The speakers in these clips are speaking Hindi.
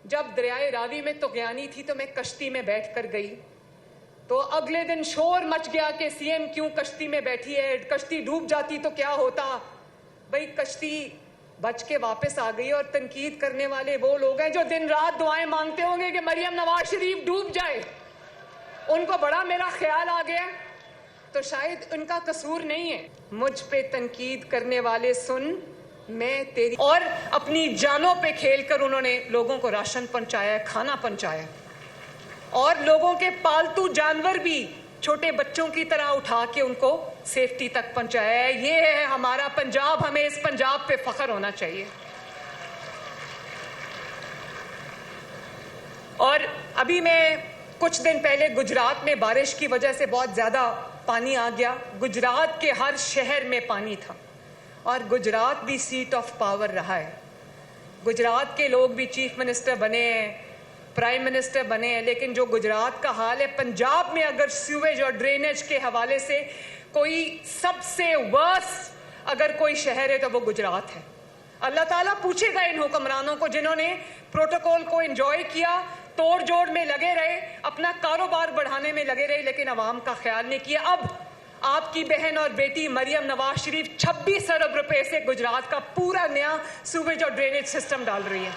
जब दरियाए रावी में तुग़यानी थी तो मैं कश्ती में बैठ कर गई, तो अगले दिन शोर मच गया कि सीएम क्यों कश्ती में बैठी है, कश्ती डूब जाती तो क्या होता। भाई कश्ती बच के वापस आ गई। और तनकीद करने वाले वो लोग हैं जो दिन रात दुआएं मांगते होंगे कि मरियम नवाज शरीफ डूब जाए, उनको बड़ा मेरा ख्याल आ गया। तो शायद उनका कसूर नहीं है। मुझ पे तनकीद करने वाले सुन, मैं तेरी, और अपनी जानों पे खेलकर उन्होंने लोगों को राशन पहुंचाया, खाना पहुंचाया, और लोगों के पालतू जानवर भी छोटे बच्चों की तरह उठा के उनको सेफ्टी तक पहुंचाया है। ये है हमारा पंजाब, हमें इस पंजाब पे फख्र होना चाहिए। और अभी मैं कुछ दिन पहले गुजरात में बारिश की वजह से बहुत ज़्यादा पानी आ गया। गुजरात के हर शहर में पानी था, और गुजरात भी सीट ऑफ पावर रहा है। गुजरात के लोग भी चीफ मिनिस्टर बने हैं, प्राइम मिनिस्टर बने हैं, लेकिन जो गुजरात का हाल है, पंजाब में अगर सीवेज और ड्रेनेज के हवाले से कोई सबसे वर्स अगर कोई शहर है तो वो गुजरात है। अल्लाह ताला पूछेगा इन हुक्मरानों को जिन्होंने प्रोटोकॉल को एंजॉय किया, तोड़ जोड़ में लगे रहे, अपना कारोबार बढ़ाने में लगे रहे, लेकिन अवाम का ख्याल नहीं किया। अब आपकी बहन और बेटी मरियम नवाज शरीफ 26 अरब रुपए से गुजरात का पूरा नया सूवेज और ड्रेनेज सिस्टम डाल रही है।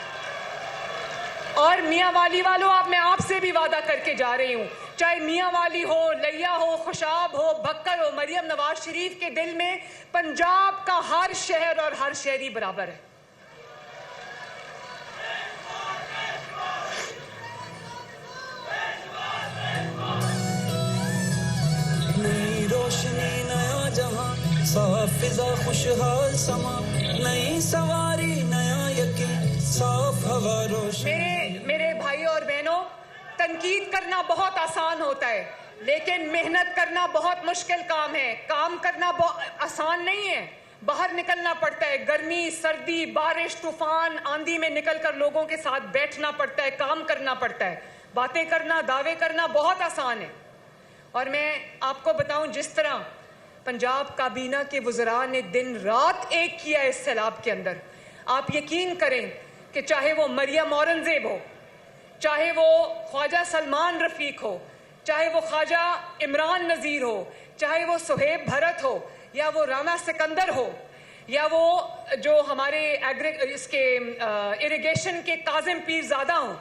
और मियाँ वाली वालों, अब मैं आपसे भी वादा करके जा रही हूँ, चाहे मियाँ वाली हो, लिया हो, खुशाब हो, बक्कर हो, मरियम नवाज शरीफ के दिल में पंजाब का हर शहर और हर शहरी बराबर है। नई रोशनी नया जहां, साफ फिजा खुशहाल समा, नई सवारी नया यकीन, साफ हवा रोशनी। मेरे भाई और बहनों, तनकीद करना बहुत आसान होता है, लेकिन मेहनत करना बहुत मुश्किल काम है। काम करना बहुत आसान नहीं है, बाहर निकलना पड़ता है, गर्मी, सर्दी, बारिश, तूफान, आंधी में निकलकर लोगों के साथ बैठना पड़ता है, काम करना पड़ता है। बातें करना, दावे करना बहुत आसान है। और मैं आपको बताऊं, जिस तरह पंजाब काबीना के वज़रा ने दिन रात एक किया इस सैलाब के अंदर, आप यकीन करें कि चाहे वो मरियम औरंगजेब हो, चाहे वो ख्वाजा सलमान रफ़ीक हो, चाहे वो ख्वाजा इमरान नज़ीर हो, चाहे वो सुहेब भरत हो, या वो राना सिकंदर हो, या वो जो हमारे इरिगेशन के काजिम पीरज़ादा हों,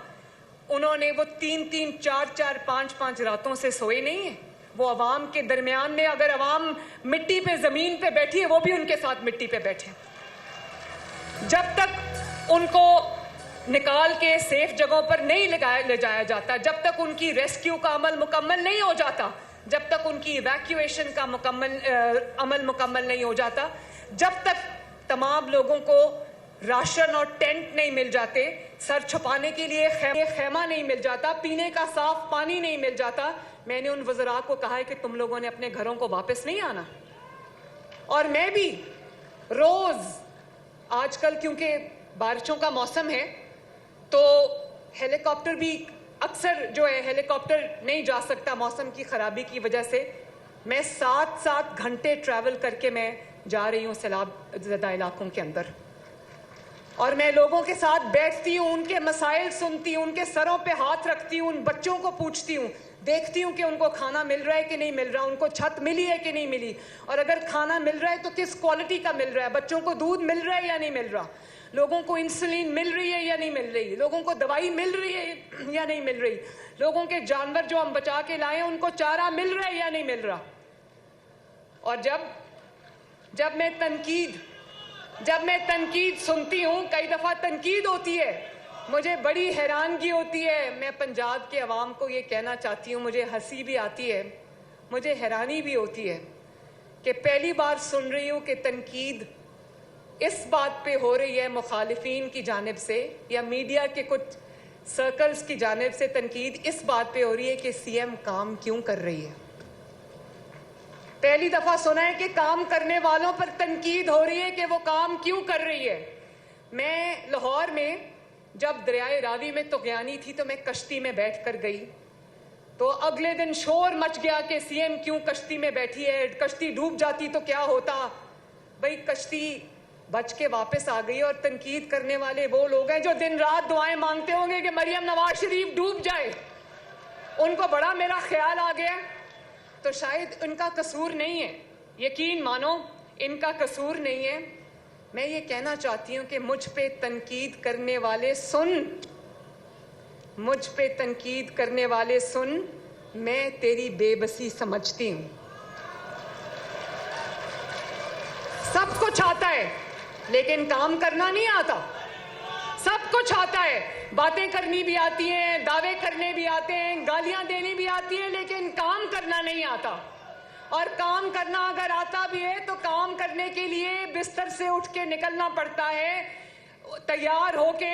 उन्होंने वो 3-3, 4-4, 5-5 रातों से सोए नहीं है। वो अवाम के दरमियान में, अगर अवाम मिट्टी पे, ज़मीन पे बैठी है, वो भी उनके साथ मिट्टी पे बैठे। जब तक उनको निकाल के सेफ जगहों पर नहीं ले जाया जाता, जब तक उनकी रेस्क्यू का अमल मुकम्मल नहीं हो जाता, जब तक उनकी इवैक्यूएशन का अमल मुकम्मल नहीं हो जाता, जब तक तमाम लोगों को राशन और टेंट नहीं मिल जाते, सर छुपाने के लिए खेमा नहीं मिल जाता, पीने का साफ पानी नहीं मिल जाता, मैंने उन वज़रा को कहा है कि तुम लोगों ने अपने घरों को वापस नहीं आना। और मैं भी रोज, आजकल क्योंकि बारिशों का मौसम है तो हेलीकॉप्टर भी अक्सर जो है, हेलीकॉप्टर नहीं जा सकता मौसम की खराबी की वजह से। मैं 7-7 घंटे ट्रैवल करके मैं जा रही हूँ सैलाब ज़दा इलाकों के अंदर, और मैं लोगों के साथ बैठती हूँ, उनके मसाइल सुनती हूँ, उनके सरों पे हाथ रखती हूँ, उन बच्चों को पूछती हूँ, देखती हूँ कि उनको खाना मिल रहा है कि नहीं मिल रहा, उनको छत मिली है कि नहीं मिली, और अगर खाना मिल रहा है तो किस क्वालिटी का मिल रहा है, बच्चों को दूध मिल रहा है या नहीं मिल रहा, लोगों को इंसुलिन मिल रही है या नहीं मिल रही, लोगों को दवाई मिल रही है या नहीं मिल रही, लोगों के जानवर जो हम बचा के लाए हैं उनको चारा मिल रहा है या नहीं मिल रहा। और जब मैं तनकीद सुनती हूँ, कई दफ़ा तनकीद होती है, मुझे बड़ी हैरानगी होती है। मैं पंजाब के अवाम को ये कहना चाहती हूँ, मुझे हंसी भी आती है, मुझे हैरानी भी होती है कि पहली बार सुन रही हूँ कि तनकीद इस बात पे हो रही है मुखालिफिन की जानिब से, या मीडिया के कुछ सर्कल्स की जानिब से तनकीद इस बात पे हो रही है कि सीएम काम क्यों कर रही है। पहली दफा सुना है कि काम करने वालों पर तनकीद हो रही है कि वो काम क्यों कर रही है। मैं लाहौर में जब दरियाए रावी में तुग़यानी थी तो मैं कश्ती में बैठ कर गई, तो अगले दिन शोर मच गया कि सीएम क्यों कश्ती में बैठी है, कश्ती डूब जाती तो क्या होता। भाई कश्ती बच के वापस आ गई। और तनकीद करने वाले वो लोग हैं जो दिन रात दुआएं मांगते होंगे कि मरियम नवाज शरीफ डूब जाए, उनको बड़ा मेरा ख्याल आ गया। तो शायद इनका कसूर नहीं है, यकीन मानो इनका कसूर नहीं है। मैं ये कहना चाहती हूँ कि मुझ पे तनकीद करने वाले सुन, मुझ पे तनकीद करने वाले सुन, मैं तेरी बेबसी समझती हूँ। सब कुछ आता है लेकिन काम करना नहीं आता। सब कुछ आता है, बातें करनी भी आती हैं, दावे करने भी आते हैं, गालियां देनी भी आती हैं, लेकिन काम करना नहीं आता। और काम करना अगर आता भी है तो काम करने के लिए बिस्तर से उठ के निकलना पड़ता है, तैयार होके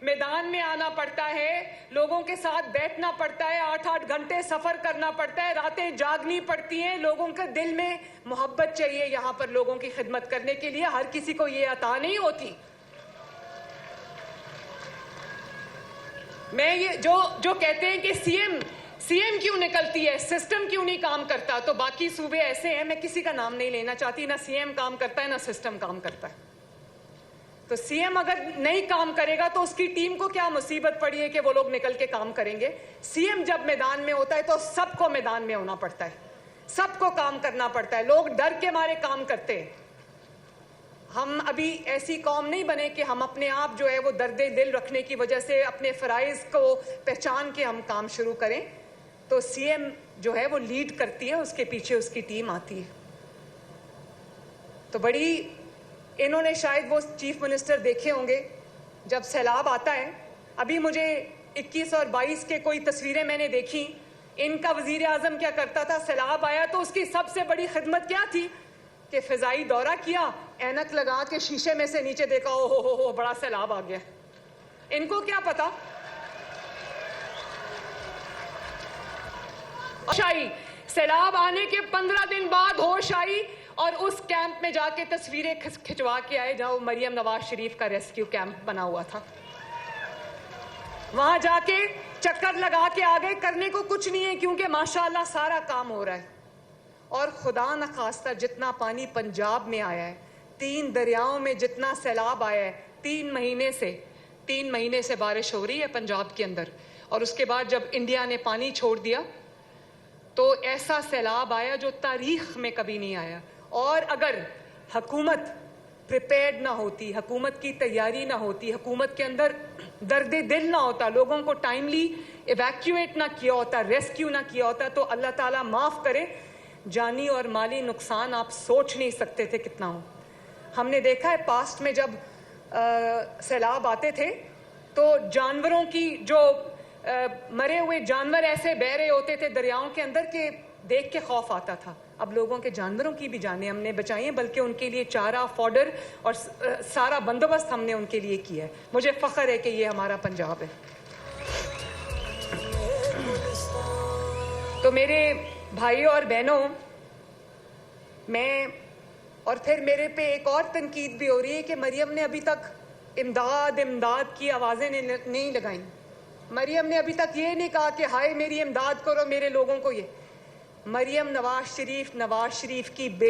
मैदान में आना पड़ता है, लोगों के साथ बैठना पड़ता है, 8-8 घंटे सफर करना पड़ता है, रातें जागनी पड़ती हैं। लोगों के दिल में मोहब्बत चाहिए यहाँ पर लोगों की खिदमत करने के लिए, हर किसी को ये अता नहीं होती। मैं ये जो कहते हैं कि सीएम क्यों निकलती है, सिस्टम क्यों नहीं काम करता, तो बाकी सूबे ऐसे हैं, मैं किसी का नाम नहीं लेना चाहती, ना सीएम काम करता है ना सिस्टम काम करता है। तो सीएम अगर नहीं काम करेगा तो उसकी टीम को क्या मुसीबत पड़ी है कि वो लोग निकल के काम करेंगे। सीएम जब मैदान में होता है तो सबको मैदान में होना पड़ता है, सबको काम करना पड़ता है, लोग डर के मारे काम करते हैं। हम अभी ऐसी कौम नहीं बने कि हम अपने आप जो है वो दर्दे दिल रखने की वजह से अपने फराइज को पहचान के हम काम शुरू करें। तो सीएम जो है वो लीड करती है, उसके पीछे उसकी टीम आती है। तो बड़ी इन्होंने शायद वो चीफ मिनिस्टर देखे होंगे जब सैलाब आता है। अभी मुझे 21 और 22 के कोई तस्वीरें मैंने देखी, इनका वजीर आजम क्या करता था, सैलाब आया तो उसकी सबसे बड़ी खिदमत क्या थी कि फिजाई दौरा किया, ऐनक लगा के शीशे में से नीचे देखा, ओ हो बड़ा सैलाब आ गया। इनको क्या पता, सैलाब आने के 15 दिन बाद होश आई और उस कैंप में जाके तस्वीरें खिंचवा के आए जहां मरियम नवाज शरीफ का रेस्क्यू कैंप बना हुआ था। वहां जाके चक्कर लगा के आ गए, करने को कुछ नहीं है क्योंकि माशाल्लाह सारा काम हो रहा है। और खुदा न खास्ता जितना पानी पंजाब में आया है, 3 दरियाओं में जितना सैलाब आया है, 3 महीने से बारिश हो रही है पंजाब के अंदर। और उसके बाद जब इंडिया ने पानी छोड़ दिया तो ऐसा सैलाब आया जो तारीख में कभी नहीं आया। और अगर हुकूमत प्रिपेयर्ड ना होती, हुकूमत की तैयारी ना होती, हुकूमत के अंदर दर्दे दिल ना होता, लोगों को टाइमली इवैक्यूएट ना किया होता, रेस्क्यू ना किया होता, तो अल्लाह ताला माफ़ करे, जानी और माली नुकसान आप सोच नहीं सकते थे कितना हो। हमने देखा है पास्ट में जब सैलाब आते थे तो जानवरों की जो मरे हुए जानवर ऐसे बह रहे होते थे दरियाओं के अंदर के देख के खौफ आता था। अब लोगों के जानवरों की भी जानें हमने बचाई हैं, बल्कि उनके लिए चारा, फॉडर और सारा बंदोबस्त हमने उनके लिए किया है। मुझे फ़ख्र है कि ये हमारा पंजाब है। तो मेरे भाइयों और बहनों, मैं और फिर मेरे पे एक और तनकीद भी हो रही है कि मरियम ने अभी तक इमदाद की आवाज़ें नहीं लगाई। मरियम ने अभी तक ये नहीं कहा कि हाय मेरी इमदाद करो मेरे लोगों को। ये मरियम नवाज शरीफ की